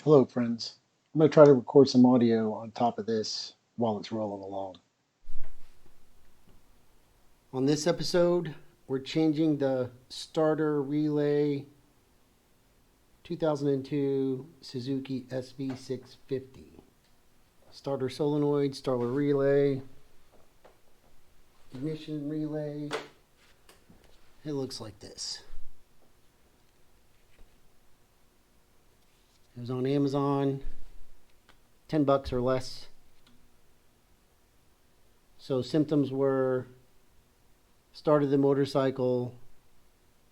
Hello, friends. I'm going to try to record some audio on top of this while it's rolling along. On this episode, we're changing the starter relay 2002 Suzuki SV650. Starter solenoid, starter relay, ignition relay. It looks like this. It was on Amazon, $10 or less. So symptoms were: started the motorcycle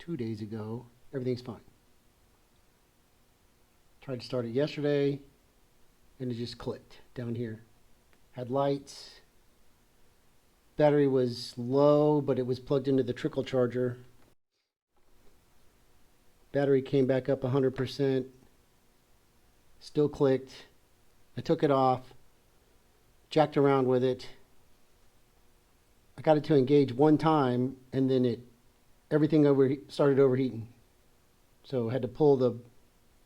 2 days ago, everything's fine. Tried to start it yesterday, and it just clicked down here. Had lights. Battery was low, but it was plugged into the trickle charger. Battery came back up 100%. Still clicked. I took it off, jacked around with it. I got it to engage one time, and then everything started overheating. So I had to pull the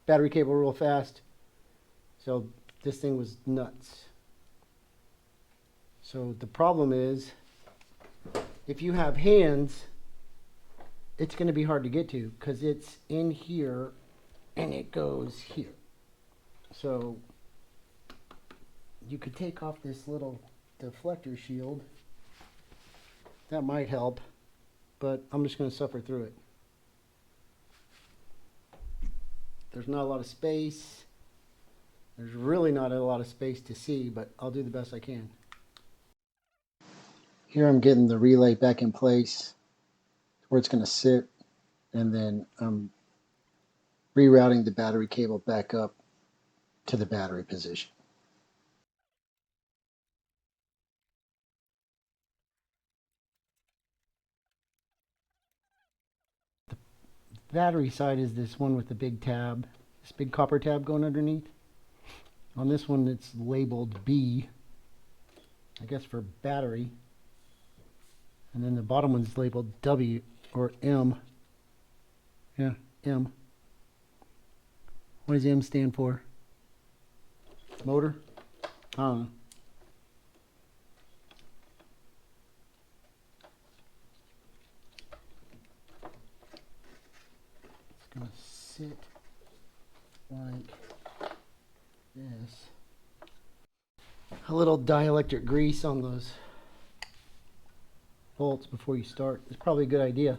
battery cable real fast. So this thing was nuts. So the problem is, if you have hands, it's going to be hard to get to because it's in here and it goes here. So you could take off this little deflector shield. That might help, but I'm just going to suffer through it. There's not a lot of space. There's really not a lot of space to see, but I'll do the best I can. Here I'm getting the relay back in place where it's going to sit, and then I'm rerouting the battery cable back up to the battery position. The battery side is this one with the big tab, this big copper tab going underneath. On this one it's labeled B, I guess for battery. And then the bottom one's labeled W or M. Yeah, M. What does M stand for? Motor? I don't know. It's going to sit like this. A little dielectric grease on those bolts before you start is probably a good idea.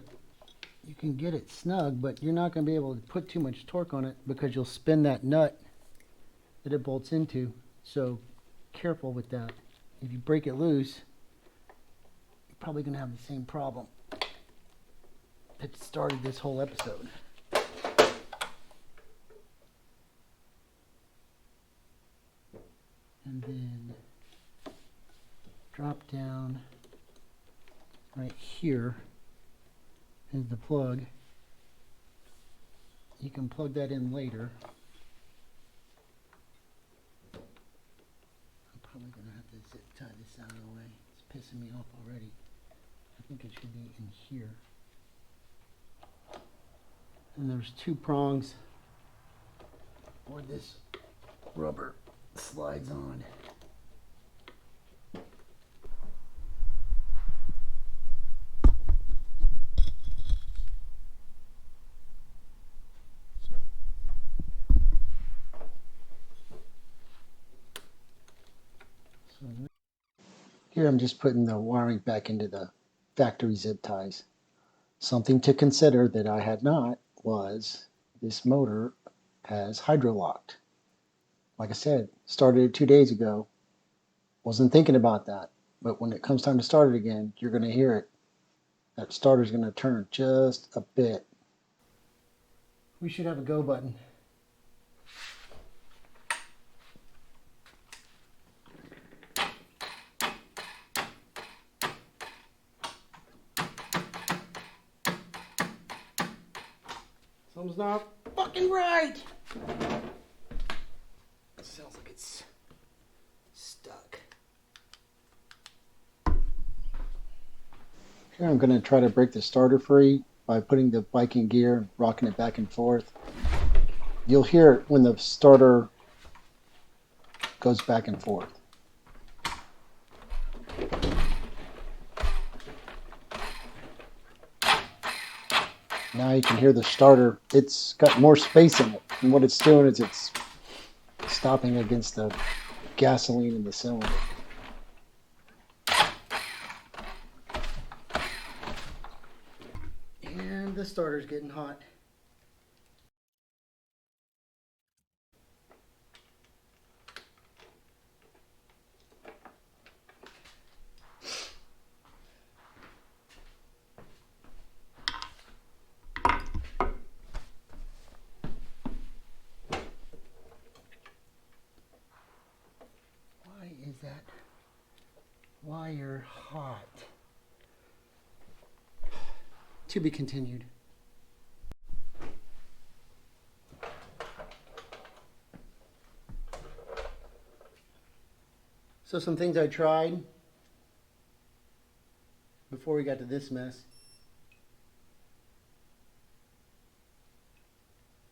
You can get it snug, but you're not going to be able to put too much torque on it because you'll spin that nut that it bolts into. So careful with that. If you break it loose, you're probably going to have the same problem that started this whole episode. And then drop down right here is the plug. You can plug that in later. I'm probably going to have to zip tie this out of the way. It's pissing me off already. I think it should be in here. And there's two prongs where this rubber slides on. Here I'm just putting the wiring back into the factory zip ties. Something to consider that I had not was this motor has hydro-locked. Like I said, started it 2 days ago. Wasn't thinking about that. But when it comes time to start it again, you're going to hear it. That starter's going to turn just a bit. We should have a go button. Something's not fucking right. It sounds like it's stuck. Here I'm going to try to break the starter free by putting the bike in gear and rocking it back and forth. You'll hear it when the starter goes back and forth. Now you can hear the starter. It's got more space in it. And what it's doing is it's stopping against the gasoline in the cylinder. And the starter's getting hot. Why is that wire hot? To be continued. So some things I tried before we got to this mess.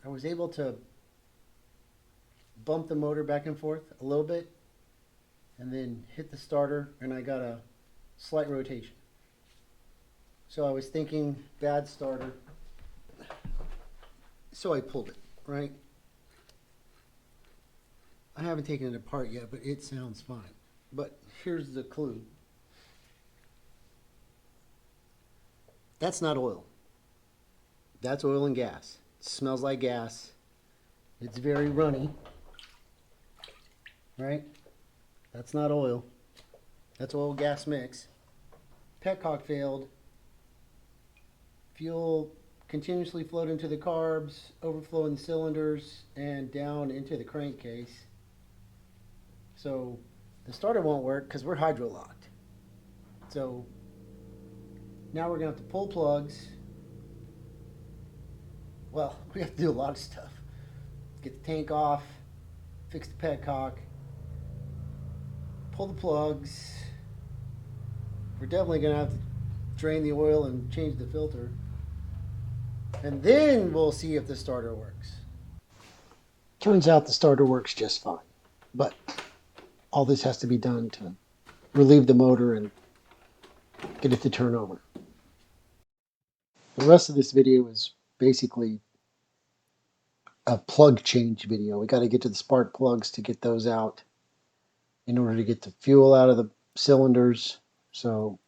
I was able to bump the motor back and forth a little bit and then hit the starter, and I got a slight rotation. So I was thinking bad starter, so I pulled it, right? I haven't taken it apart yet, but it sounds fine. But here's the clue. That's not oil. That's oil and gas. It smells like gas. It's very runny, right? That's not oil. That's oil gas mix. Petcock failed. Fuel continuously flowed into the carbs, overflow in the cylinders, and down into the crankcase. So the starter won't work because we're hydro locked. So now we're going to have to pull plugs. Well, we have to do a lot of stuff. Get the tank off, fix the petcock, pull the plugs. We're definitely going to have to drain the oil and change the filter. And then we'll see if the starter works. Turns out the starter works just fine. But all this has to be done to relieve the motor and get it to turn over. The rest of this video is basically a plug change video. We got to get to the spark plugs to get those out in order to get the fuel out of the cylinders. So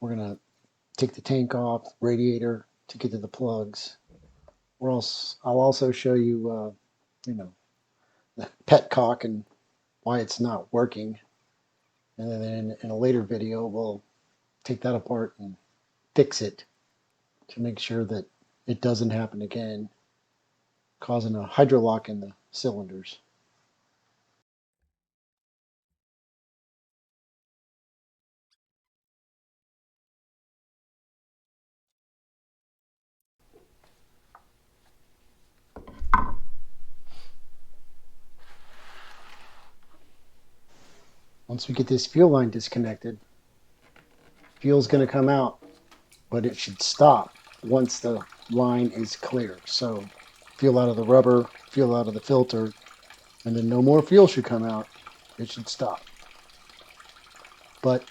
we're going to take the tank off, radiator, to get to the plugs. I'll also show you, the petcock and why it's not working. And then in a later video, we'll take that apart and fix it to make sure that it doesn't happen again, causing a hydrolock in the cylinders. Once we get this fuel line disconnected, fuel's going to come out, but it should stop once the line is clear. So fuel out of the rubber, fuel out of the filter, and then no more fuel should come out. It should stop. But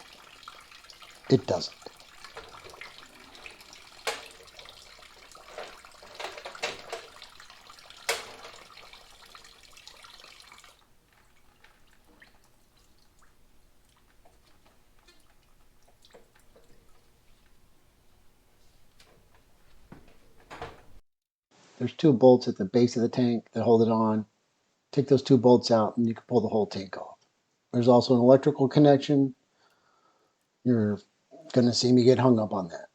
it doesn't. There's two bolts at the base of the tank that hold it on. Take those two bolts out and you can pull the whole tank off. There's also an electrical connection. You're going to see me get hung up on that.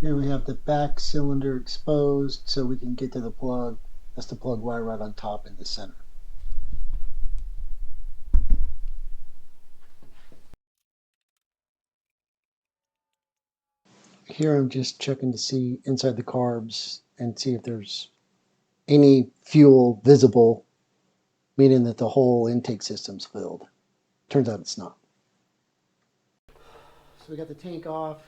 Here we have the back cylinder exposed so we can get to the plug. That's the plug wire right on top in the center. Here I'm just checking to see inside the carbs and see if there's any fuel visible, meaning that the whole intake system's filled. Turns out it's not. So we got the tank off.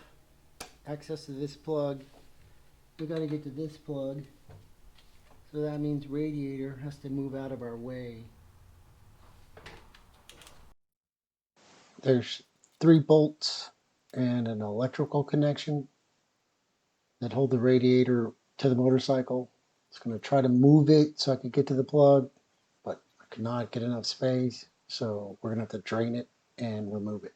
access to this plug. We got to get to this plug. So that means radiator has to move out of our way. There's 3 bolts and an electrical connection that hold the radiator to the motorcycle. It's going to try to move it so I can get to the plug, but I cannot get enough space, so we're going to have to drain it and remove it.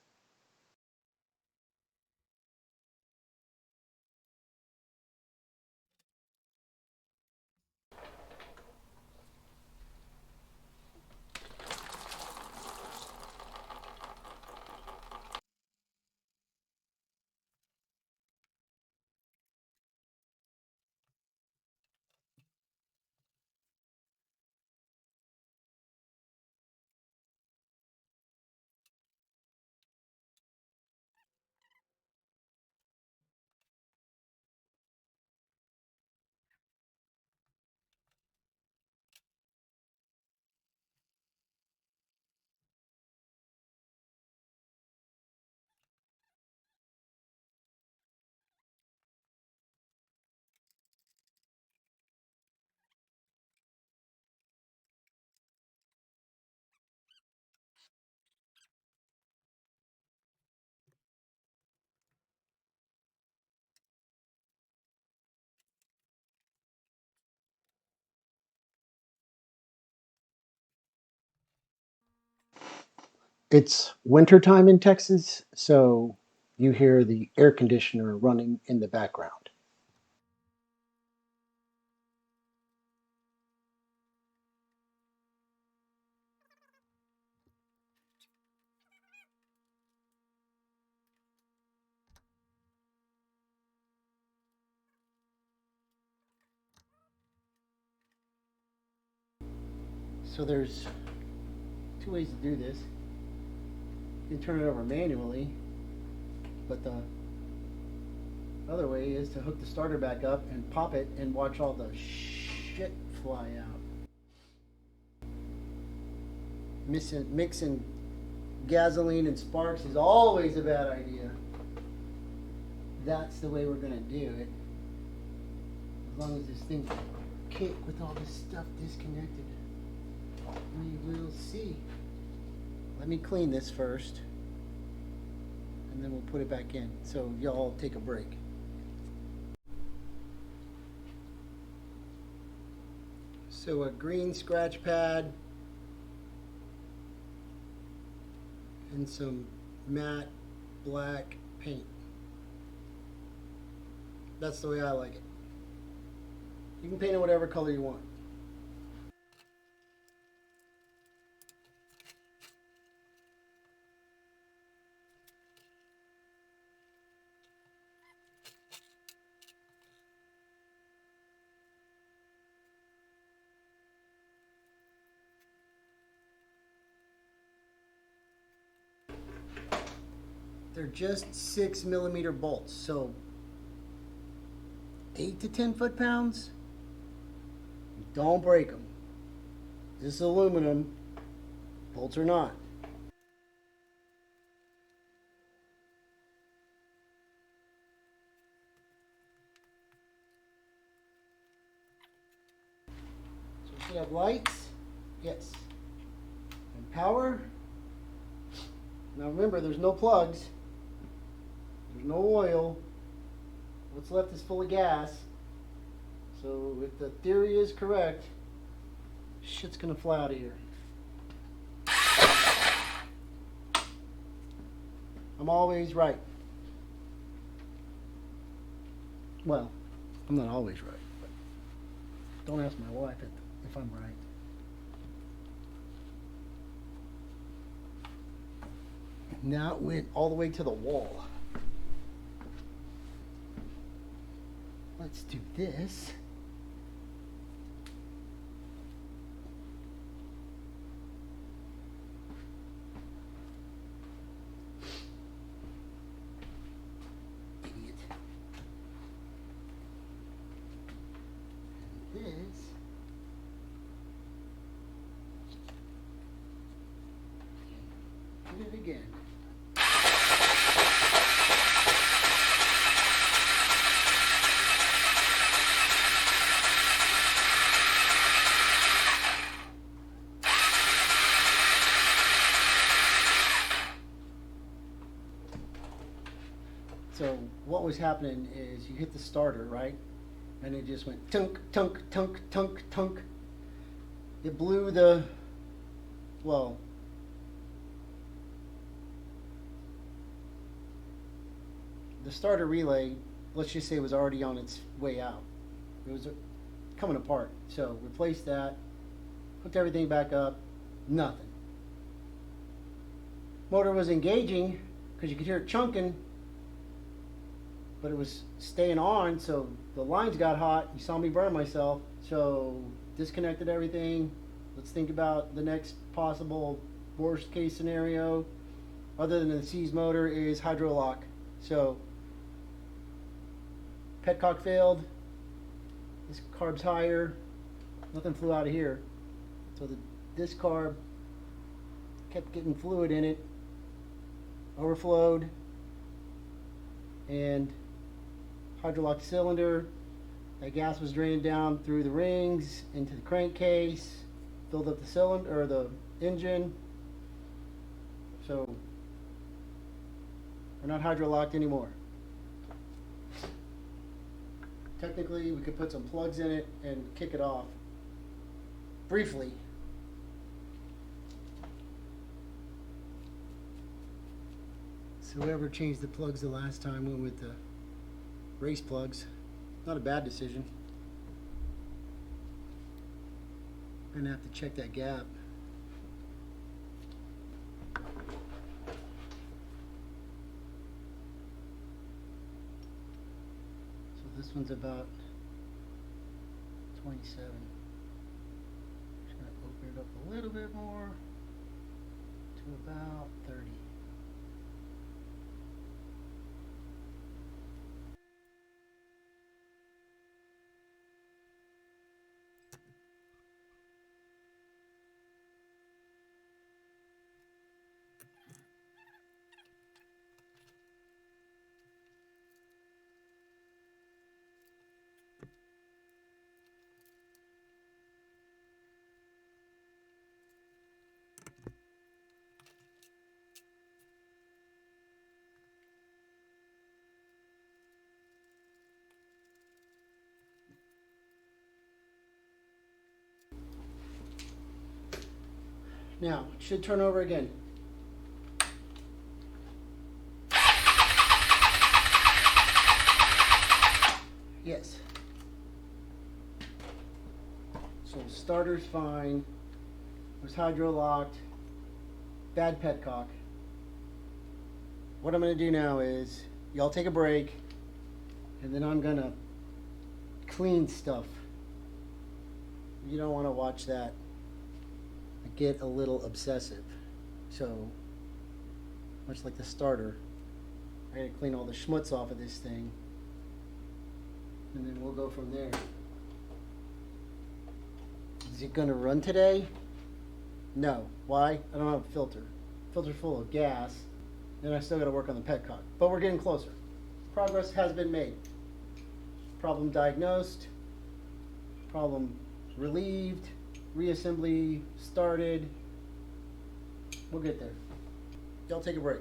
It's wintertime in Texas, so you hear the air conditioner running in the background. So there's 2 ways to do this. You can turn it over manually, but the other way is to hook the starter back up and pop it and watch all the shit fly out. Mixing gasoline and sparks is always a bad idea. That's the way we're going to do it. As long as this thing's kick with all this stuff disconnected. We will see. Let me clean this first, and then we'll put it back in. So y'all take a break. So a green scratch pad and some matte black paint. That's the way I like it. You can paint it whatever color you want. They're just 6mm bolts, so 8 to 10 foot-pounds. Don't break them. This is aluminum. Bolts are not. So we should have lights. Yes. And power. Now remember, there's no plugs. There's no oil. What's left is full of gas. So if the theory is correct, shit's gonna fly out of here. I'm always right. Well, I'm not always right, but don't ask my wife if I'm right. Now it went all the way to the wall. Let's do this. Idiot. And this. Do it again. So what was happening is you hit the starter, right? And it just went tunk, tunk, tunk, tunk, tunk. It blew the, well, the starter relay, let's just say, was already on its way out. It was coming apart. So replaced that, hooked everything back up, nothing. Motor was engaging because you could hear it chunking, but it was staying on, so the lines got hot. You saw me burn myself, so disconnected everything. Let's think about the next possible worst case scenario, other than the C's motor, is hydro lock. So petcock failed, this carb's higher, nothing flew out of here. So this carb kept getting fluid in it, overflowed, and hydrolock cylinder, that gas was drained down through the rings into the crankcase, filled up the cylinder or the engine. So we're not hydrolocked anymore. Technically, we could put some plugs in it and kick it off briefly. So whoever changed the plugs the last time went with the race plugs. Not a bad decision. Gonna have to check that gap. So this one's about 27. Just gonna open it up a little bit more to about 30. Now, it should turn over again. Yes. So starter's fine. It was hydro locked. Bad petcock. What I'm going to do now is, y'all take a break, and then I'm going to clean stuff. You don't want to watch that. I get a little obsessive. So, much like the starter, I gotta clean all the schmutz off of this thing, and then we'll go from there. Is it gonna run today? No. Why? I don't have a filter. Filter full of gas, and I still gotta work on the petcock. But we're getting closer. Progress has been made. Problem diagnosed. Problem relieved. Reassembly started. We'll get there. Y'all take a break.